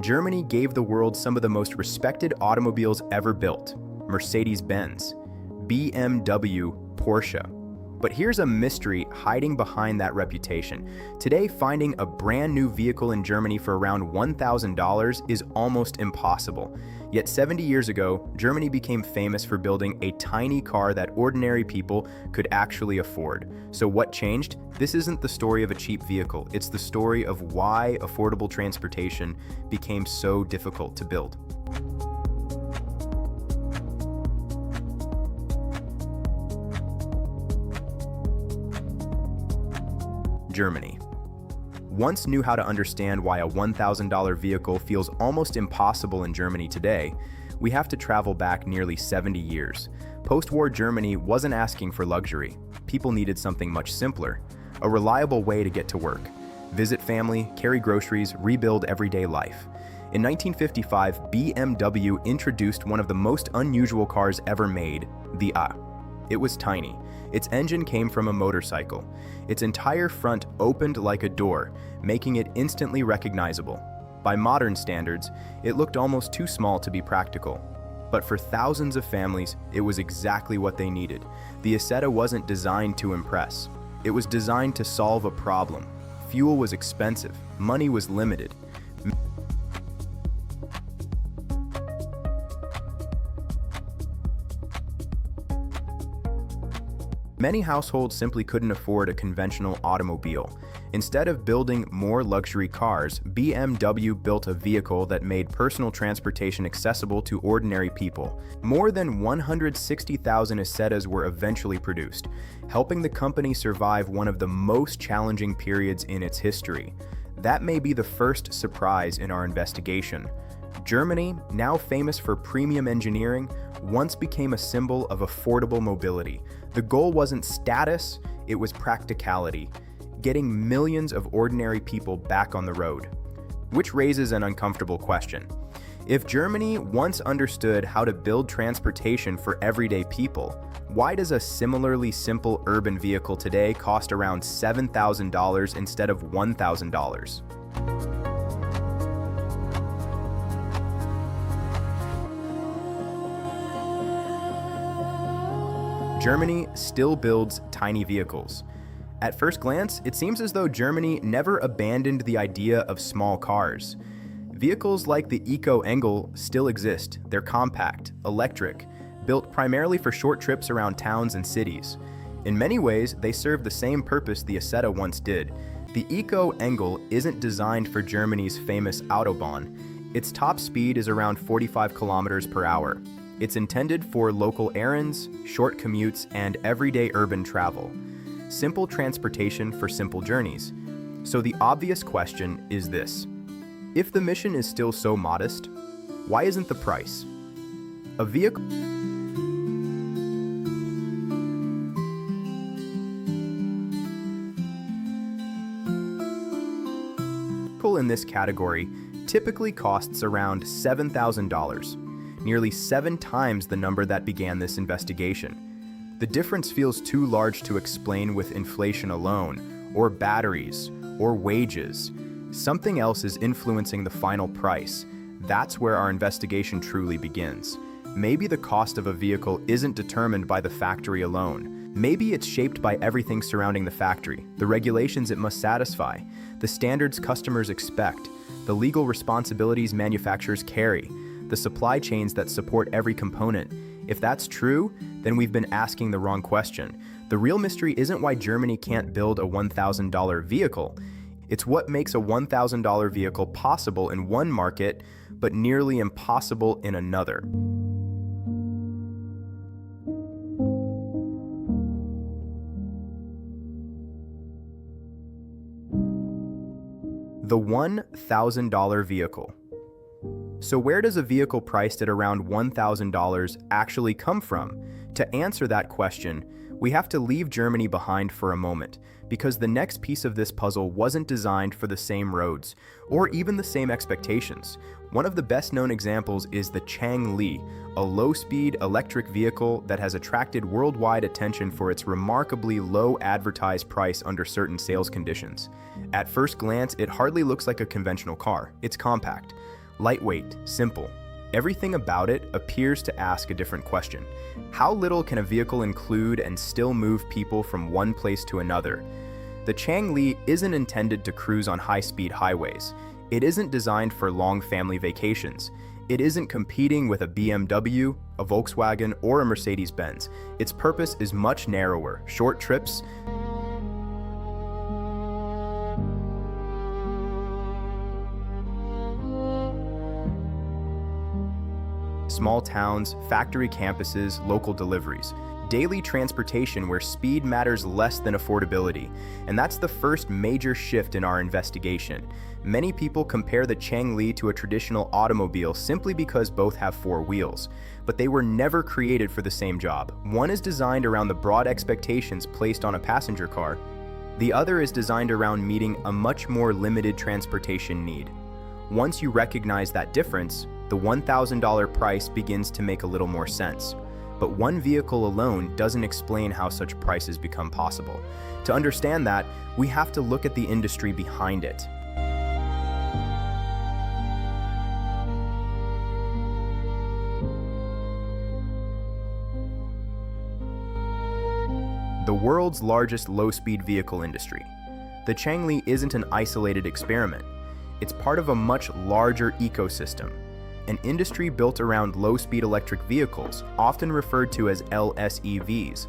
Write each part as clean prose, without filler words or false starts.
Germany gave the world some of the most respected automobiles ever built: Mercedes-Benz, BMW, Porsche. But here's a mystery hiding behind that reputation. Today, finding a brand new vehicle in Germany for around $1,000 is almost impossible. Yet 70 years ago, Germany became famous for building a tiny car that ordinary people could actually afford. So what changed? This isn't the story of a cheap vehicle. It's the story of why affordable transportation became so difficult to build. Germany once knew how to understand why a $1,000 vehicle feels almost impossible in Germany today. We have to travel back nearly 70 years. Post-war Germany wasn't asking for luxury. People needed something much simpler: a reliable way to get to work, visit family, carry groceries, rebuild everyday life. In 1955, BMW introduced one of the most unusual cars ever made, the A. It was tiny. Its engine came from a motorcycle. Its entire front opened like a door, making it instantly recognizable. By modern standards, it looked almost too small to be practical. But for thousands of families, it was exactly what they needed. The Isetta wasn't designed to impress. It was designed to solve a problem. Fuel was expensive. Money was limited. Many households simply couldn't afford a conventional automobile. Instead of building more luxury cars, BMW built a vehicle that made personal transportation accessible to ordinary people. More than 160,000 Isettas were eventually produced, helping the company survive one of the most challenging periods in its history. That may be the first surprise in our investigation. Germany, now famous for premium engineering, once became a symbol of affordable mobility. The goal wasn't status, it was practicality, getting millions of ordinary people back on the road. Which raises an uncomfortable question. If Germany once understood how to build transportation for everyday people, why does a similarly simple urban vehicle today cost around $7,000 instead of $1,000? Germany still builds tiny vehicles. At first glance, it seems as though Germany never abandoned the idea of small cars. Vehicles like the Eco Engel still exist. They're compact, electric, built primarily for short trips around towns and cities. In many ways, they serve the same purpose the Isetta once did. The Eco Engel isn't designed for Germany's famous Autobahn. Its top speed is around 45 kilometers per hour. It's intended for local errands, short commutes, and everyday urban travel. Simple transportation for simple journeys. So the obvious question is this: if the mission is still so modest, why isn't the price? A vehicle in this category typically costs around $7,000. Nearly 7 times the number that began this investigation. The difference feels too large to explain with inflation alone, or batteries, or wages. Something else is influencing the final price. That's where our investigation truly begins. Maybe the cost of a vehicle isn't determined by the factory alone. Maybe it's shaped by everything surrounding the factory, the regulations it must satisfy, the standards customers expect, the legal responsibilities manufacturers carry, the supply chains that support every component. If that's true, then we've been asking the wrong question. The real mystery isn't why Germany can't build a $1,000 vehicle. It's what makes a $1,000 vehicle possible in one market, but nearly impossible in another. The $1,000 vehicle. So where does a vehicle priced at around $1,000 actually come from? To answer that question, we have to leave Germany behind for a moment, because the next piece of this puzzle wasn't designed for the same roads, or even the same expectations. One of the best-known examples is the Chang-Li, a low-speed electric vehicle that has attracted worldwide attention for its remarkably low advertised price under certain sales conditions. At first glance, it hardly looks like a conventional car. It's compact. Lightweight, simple. Everything about it appears to ask a different question. How little can a vehicle include and still move people from one place to another? The Changli isn't intended to cruise on high-speed highways. It isn't designed for long family vacations. It isn't competing with a BMW, a Volkswagen, or a Mercedes-Benz. Its purpose is much narrower: short trips, small towns, factory campuses, local deliveries. Daily transportation where speed matters less than affordability. And that's the first major shift in our investigation. Many people compare the Changli to a traditional automobile simply because both have four wheels. But they were never created for the same job. One is designed around the broad expectations placed on a passenger car. The other is designed around meeting a much more limited transportation need. Once you recognize that difference, the $1,000 price begins to make a little more sense. But one vehicle alone doesn't explain how such prices become possible. To understand that, we have to look at the industry behind it. The world's largest low-speed vehicle industry. The Changli isn't an isolated experiment. It's part of a much larger ecosystem. An industry built around low-speed electric vehicles, often referred to as LSEVs.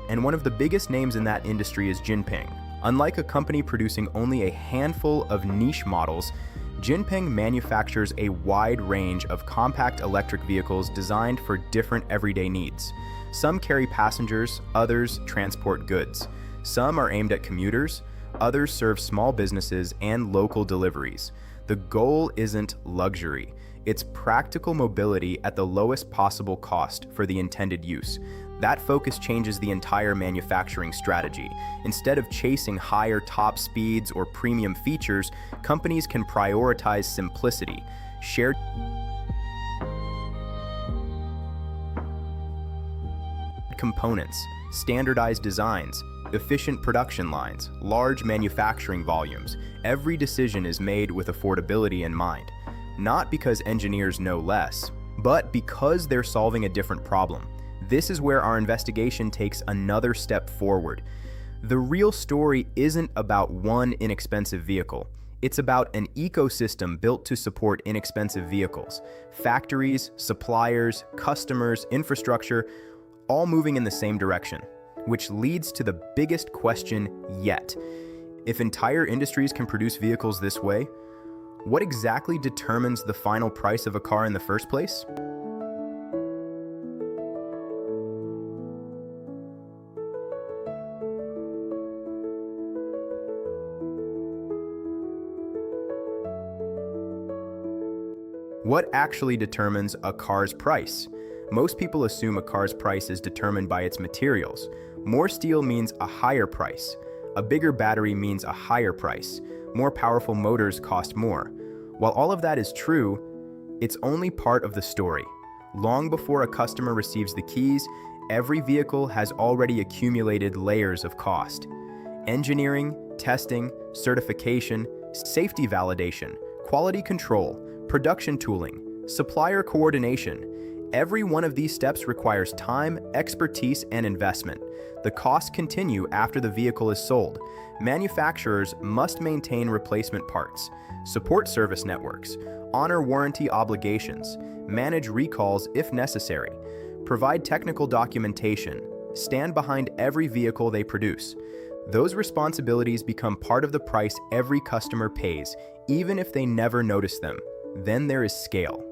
And one of the biggest names in that industry is Jinpeng. Unlike a company producing only a handful of niche models, Jinpeng manufactures a wide range of compact electric vehicles designed for different everyday needs. Some carry passengers, others transport goods. Some are aimed at commuters, others serve small businesses and local deliveries. The goal isn't luxury. It's practical mobility at the lowest possible cost for the intended use. That focus changes the entire manufacturing strategy. Instead of chasing higher top speeds or premium features, companies can prioritize simplicity, shared components, standardized designs, efficient production lines, large manufacturing volumes. Every decision is made with affordability in mind. Not because engineers know less, but because they're solving a different problem. This is where our investigation takes another step forward. The real story isn't about one inexpensive vehicle. It's about an ecosystem built to support inexpensive vehicles. Factories, suppliers, customers, infrastructure, all moving in the same direction, which leads to the biggest question yet. If entire industries can produce vehicles this way, what exactly determines the final price of a car in the first place? What actually determines a car's price? Most people assume a car's price is determined by its materials. More steel means a higher price. A bigger battery means a higher price. More powerful motors cost more. While all of that is true, it's only part of the story. Long before a customer receives the keys, every vehicle has already accumulated layers of cost. Engineering, testing, certification, safety validation, quality control, production tooling, supplier coordination. Every one of these steps requires time, expertise, and investment. The costs continue after the vehicle is sold. Manufacturers must maintain replacement parts, support service networks, honor warranty obligations, manage recalls if necessary, provide technical documentation, stand behind every vehicle they produce. Those responsibilities become part of the price every customer pays, even if they never notice them. Then there is scale.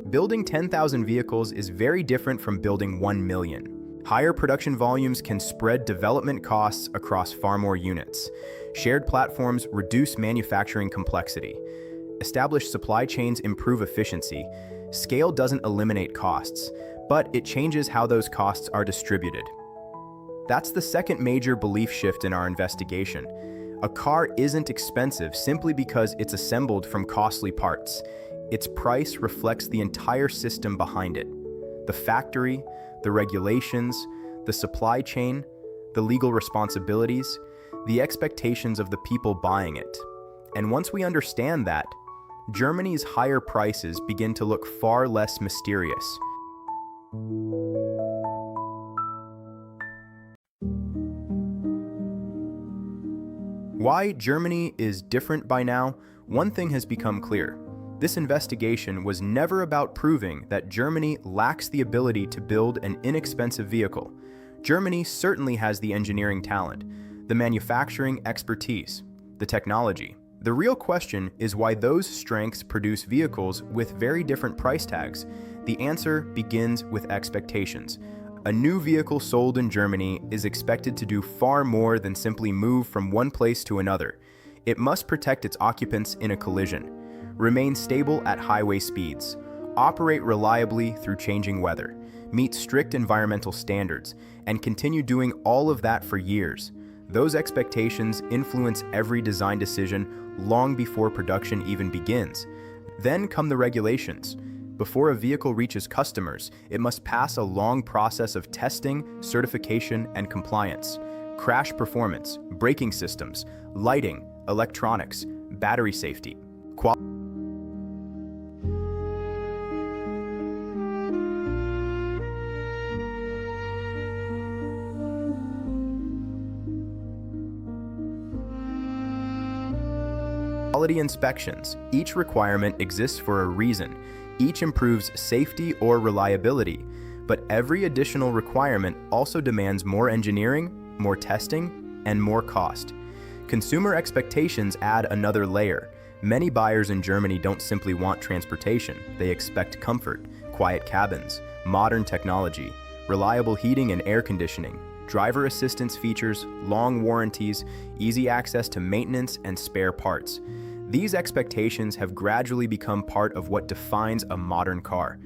Building 10,000 vehicles is very different from building 1 million. Higher production volumes can spread development costs across far more units. Shared platforms reduce manufacturing complexity. Established supply chains improve efficiency. Scale doesn't eliminate costs, but it changes how those costs are distributed. That's the second major belief shift in our investigation. A car isn't expensive simply because it's assembled from costly parts. Its price reflects the entire system behind it. The factory, the regulations, the supply chain, the legal responsibilities, the expectations of the people buying it. And once we understand that, Germany's higher prices begin to look far less mysterious. Why Germany is different by now, one thing has become clear. This investigation was never about proving that Germany lacks the ability to build an inexpensive vehicle. Germany certainly has the engineering talent, the manufacturing expertise, the technology. The real question is why those strengths produce vehicles with very different price tags. The answer begins with expectations. A new vehicle sold in Germany is expected to do far more than simply move from one place to another. It must protect its occupants in a collision, remain stable at highway speeds, operate reliably through changing weather, meet strict environmental standards, and continue doing all of that for years. Those expectations influence every design decision long before production even begins. Then come the regulations. Before a vehicle reaches customers, it must pass a long process of testing, certification, and compliance. Crash performance, braking systems, lighting, electronics, battery safety. Quality inspections. Each requirement exists for a reason. Each improves safety or reliability, but every additional requirement also demands more engineering, more testing, and more cost. Consumer expectations add another layer. Many buyers in Germany don't simply want transportation. They expect comfort, quiet cabins, modern technology, reliable heating and air conditioning, driver assistance features, long warranties, easy access to maintenance and spare parts. These expectations have gradually become part of what defines a modern car.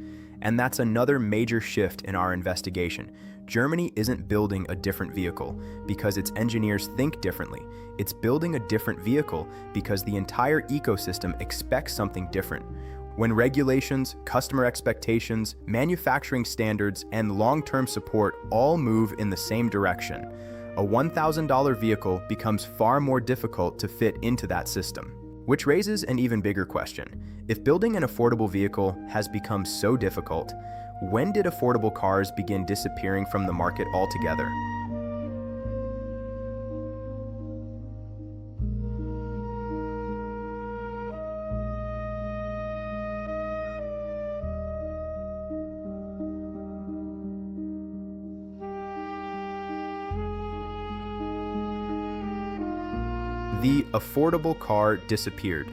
And that's another major shift in our investigation. Germany isn't building a different vehicle because its engineers think differently. It's building a different vehicle because the entire ecosystem expects something different. When regulations, customer expectations, manufacturing standards, and long-term support all move in the same direction, a $1,000 vehicle becomes far more difficult to fit into that system. Which raises an even bigger question. If building an affordable vehicle has become so difficult, when did affordable cars begin disappearing from the market altogether? The affordable car disappeared.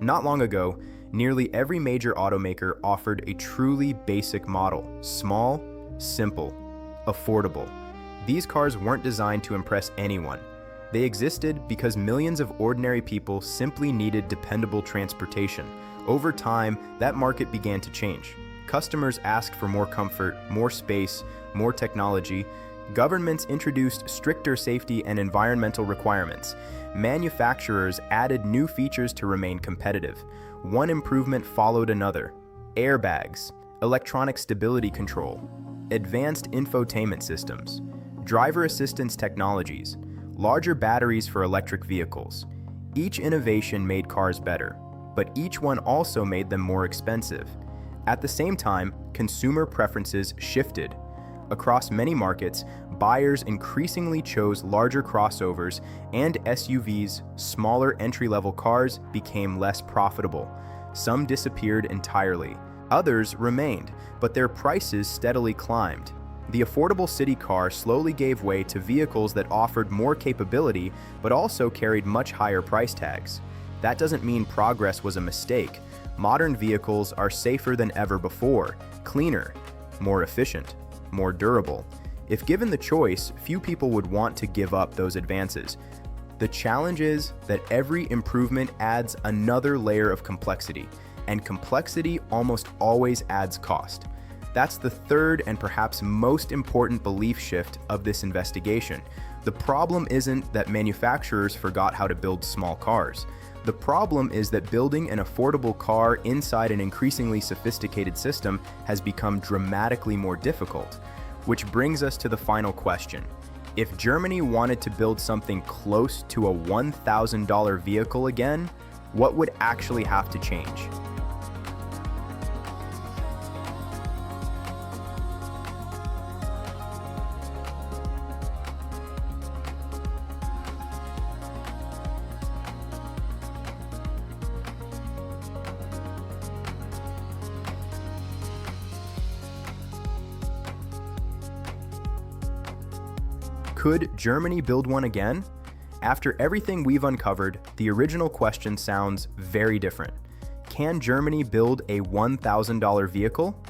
Not long ago, nearly every major automaker offered a truly basic model: small, simple, affordable. These cars weren't designed to impress anyone. They existed because millions of ordinary people simply needed dependable transportation. Over time, that market began to change. Customers asked for more comfort, more space, more technology. Governments introduced stricter safety and environmental requirements. Manufacturers added new features to remain competitive. One improvement followed another. Airbags, electronic stability control, advanced infotainment systems, driver assistance technologies, larger batteries for electric vehicles. Each innovation made cars better, but each one also made them more expensive. At the same time, consumer preferences shifted. Across many markets, buyers increasingly chose larger crossovers and SUVs. Smaller entry-level cars became less profitable. Some disappeared entirely. Others remained, but their prices steadily climbed. The affordable city car slowly gave way to vehicles that offered more capability but also carried much higher price tags. That doesn't mean progress was a mistake. Modern vehicles are safer than ever before, cleaner, more efficient, more durable. If given the choice, few people would want to give up those advances. The challenge is that every improvement adds another layer of complexity, and complexity almost always adds cost. That's the third and perhaps most important belief shift of this investigation. The problem isn't that manufacturers forgot how to build small cars. The problem is that building an affordable car inside an increasingly sophisticated system has become dramatically more difficult. Which brings us to the final question. If Germany wanted to build something close to a $1,000 vehicle again, what would actually have to change? Could Germany build one again? After everything we've uncovered, the original question sounds very different. Can Germany build a $1,000 vehicle?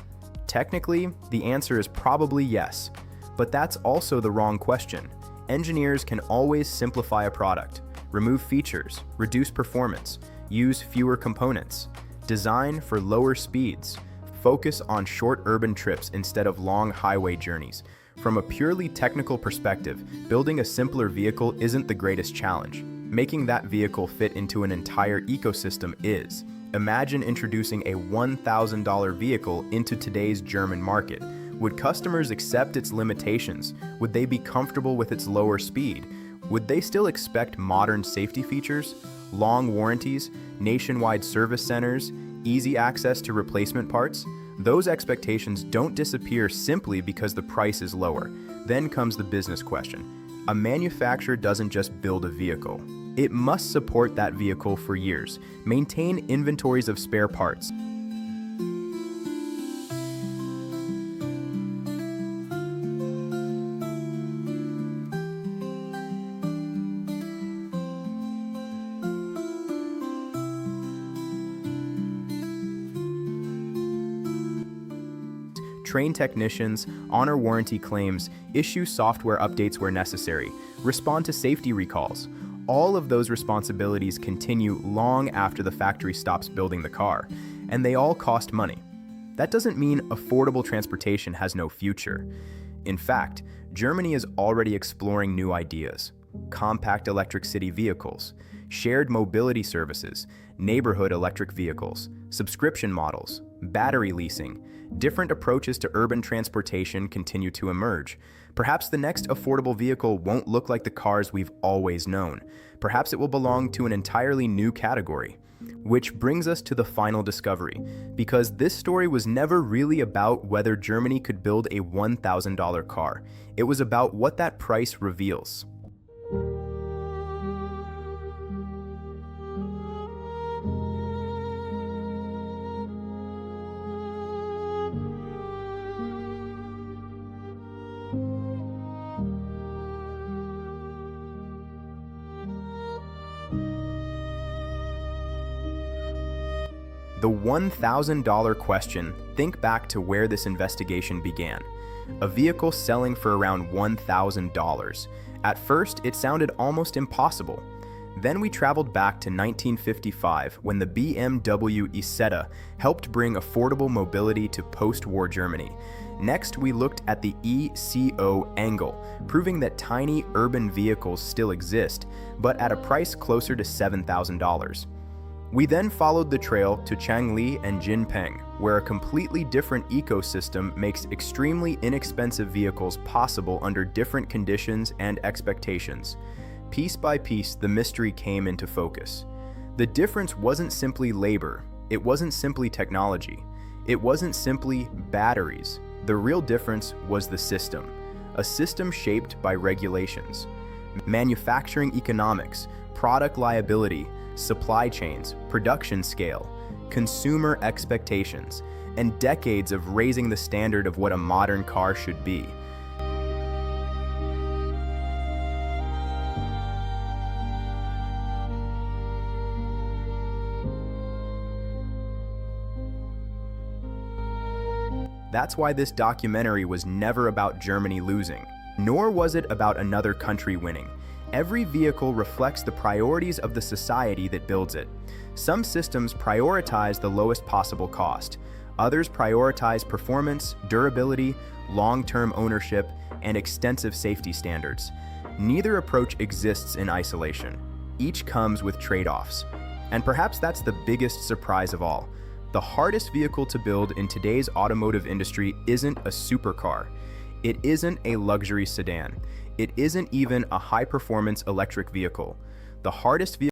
Technically, the answer is probably yes, but that's also the wrong question. Engineers can always simplify a product, remove features, reduce performance, use fewer components, design for lower speeds, focus on short urban trips instead of long highway journeys. From a purely technical perspective, building a simpler vehicle isn't the greatest challenge. Making that vehicle fit into an entire ecosystem is. Imagine introducing a $1,000 vehicle into today's German market. Would customers accept its limitations? Would they be comfortable with its lower speed? Would they still expect modern safety features, long warranties, nationwide service centers, easy access to replacement parts? Those expectations don't disappear simply because the price is lower. Then comes the business question. A manufacturer doesn't just build a vehicle. It must support that vehicle for years, maintain inventories of spare parts, train technicians, honor warranty claims, issue software updates where necessary, respond to safety recalls. All of those responsibilities continue long after the factory stops building the car, and they all cost money. That doesn't mean affordable transportation has no future. In fact, Germany is already exploring new ideas: compact electric city vehicles, shared mobility services, neighborhood electric vehicles, subscription models, battery leasing. Different approaches to urban transportation continue to emerge. Perhaps the next affordable vehicle won't look like the cars we've always known. Perhaps it will belong to an entirely new category. Which brings us to the final discovery, because this story was never really about whether Germany could build a $1,000 car. It was about what that price reveals. The $1,000 question, think back to where this investigation began. A vehicle selling for around $1,000. At first, it sounded almost impossible. Then we traveled back to 1955 when the BMW Isetta helped bring affordable mobility to post-war Germany. Next, we looked at the ECO angle, proving that tiny urban vehicles still exist, but at a price closer to $7,000. We then followed the trail to Changli and Jinpeng, where a completely different ecosystem makes extremely inexpensive vehicles possible under different conditions and expectations. Piece by piece, the mystery came into focus. The difference wasn't simply labor, it wasn't simply technology, it wasn't simply batteries. The real difference was the system, a system shaped by regulations, manufacturing economics, product liability, supply chains, production scale, consumer expectations, and decades of raising the standard of what a modern car should be. That's why this documentary was never about Germany losing, nor was it about another country winning. Every vehicle reflects the priorities of the society that builds it. Some systems prioritize the lowest possible cost. Others prioritize performance, durability, long-term ownership, and extensive safety standards. Neither approach exists in isolation. Each comes with trade-offs. And perhaps that's the biggest surprise of all. The hardest vehicle to build in today's automotive industry isn't a supercar. It isn't a luxury sedan. It isn't even a high-performance electric vehicle. The hardest vehicle